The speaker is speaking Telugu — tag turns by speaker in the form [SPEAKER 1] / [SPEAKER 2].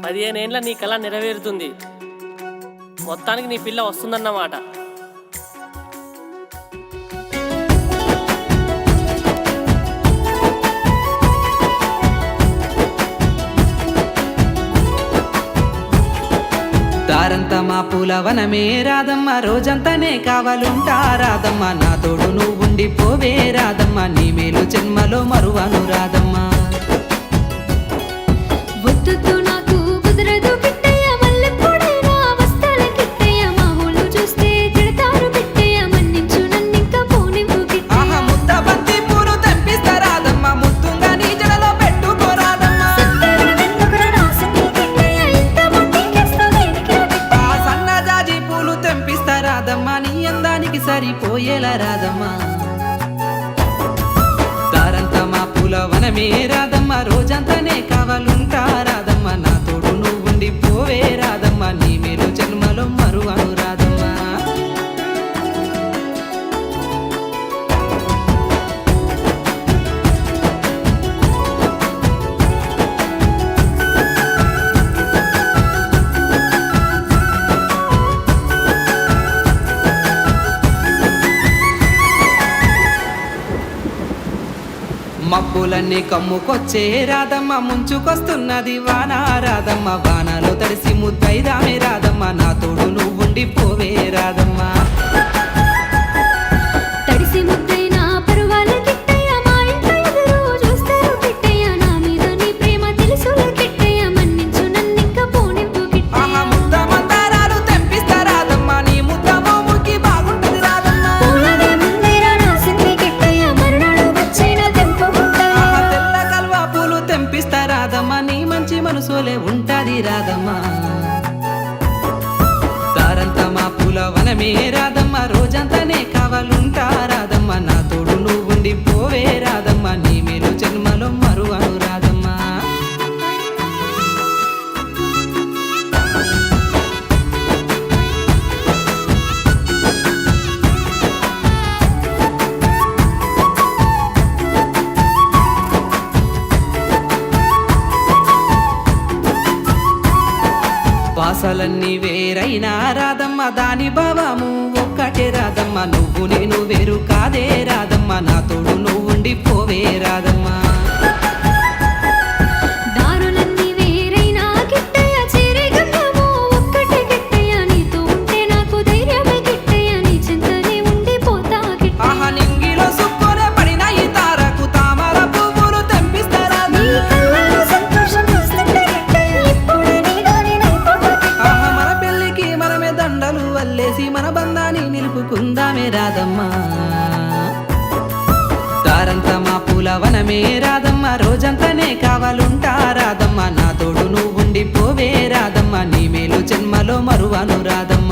[SPEAKER 1] 15 ఏళ్ళ నీ కళ నెరవేరుతుంది. మొత్తానికి నీ పిల్ల వస్తుందన్నమాట.
[SPEAKER 2] దారంతా మా పూలవనమే రాదమ్మ, రోజంతానే కావాలుంటా రాదమ్మ. నా తోడు నువ్వుండి పోవే రాదమ్మ, నీ మేలు జన్మలో మరువను రాదమ్మ.
[SPEAKER 3] వద్దు నాకు కుదరదు కిట్టయ్య, మల్లెపూడైనా వస్తాల కిట్టయ్య. మా ఊళ్ళు చూస్తే తిడతారు కిట్టయ్య, మన్నించు నన్నింకా పోనివ్వు కిట్టయ్య.
[SPEAKER 2] ఆహా ముద్ద బంతి పూలు తెంపిస్తా రాదమ్మ, ముద్దుగా నీ జడలో పెట్టుకోరాదమ్మ. ఆ సన్నజాజి పూలు తెంపిస్తా రాదమ్మ, నీ అందానికి సరిపోయేలా రాదమ్మ. దారంతా మా పూలవనమే రాదమ్మ, రోజంతానే కావాలుంటా రాదమ్మ. నా తోడు నువ్వుండి పోవే రాదమ్మ, నీ మేలు జన్మలో మరువను రాదమ్మ. మబ్బులన్నీ కమ్ముకొచ్చే రాదమ్మ, ముంచుకొస్తున్నది వాన రాదమ్మ. వానలో తడిసి ముద్దైదామే రాదమ్మ, నా తోడు నువ్వుండి పోవే రాదమ్మ.
[SPEAKER 3] తడిసి ముద్దైనా పరువాల కిట్టయ్య, మా ఇంట్లో ఎదురు చూస్తారు కిట్టయ్య. నా మీద నీ ప్రేమ తెలుసుల కిట్టయ్య, మన్నించు నన్నింకా పోనివ్వు కిట్టయ్య.
[SPEAKER 2] ఆహా ముద్ద మందారాలు తెంపిస్తా రాదమ్మ, నీ ముద్ద మోముకి బాగుంటది రాదమ్మ.
[SPEAKER 3] పూలదే ముందేరా రాసింది కిట్టయ్య, మరునాడు వచ్చైనా తెంపుకుంటా.
[SPEAKER 2] ఆహా తెల్ల కల్వా పూలు తెంపిస్తా రాదమ్మ, నీ మంచి మనసులే ఉంటది రాదమ్మ. దారంతా మా పూలవనమే రాదమ్మ, రోజంతానే కావాలుంటా రాదమ్మ. నా తోడు నువ్వుండి పోవే రాదమ్మ, నీ మేలు జన్మలో మరువను రాదమ్మ. వాసలన్నీ వేరైనా రాదమ్మ, దాని భావము ఒక్కటే రాదమ్మ. నువ్వు నేను వేరు కాదే రాదమ్మ, నా తోడు నువ్వుండి పోవే రాదమ్మ.
[SPEAKER 3] దారులన్నీ వేరైనా కిట్టయ్య, చేరే గమ్యము ఒక్కటే కిట్టయ్య. నీతో ఉంటే నాకు ధైర్యమే కిట్టయ్య, నీ చింతనే ఉండిపోతా కిట్టయ్య.
[SPEAKER 2] ఆహా నింగిలో సుక్కునే పడిన ఈ తారకు తామర పువ్వులు తెంపిస్తా
[SPEAKER 3] నీ
[SPEAKER 2] రాదమ్మ.
[SPEAKER 3] కళ్ళలో సంతోషం వస్తుంటే కిట్టయ్య, ఇప్పుడే నీలోనే నైపోతా కిట్టయ్య.
[SPEAKER 2] ఆహా మన పెళ్ళికి మనమే దండలు వల్లేసి మన బంధాన్ని నిలుపుకుందామే రాదమ్మ. దారంతా మా పూలవనమే రాదమ్మ, రోజంతానే కావాలుంటా రాదమ్మ. నా తోడు నువ్వుండి పోవే రాదమ్మ, నీ మేలు జన్మలో మరువను రాదమ్మ.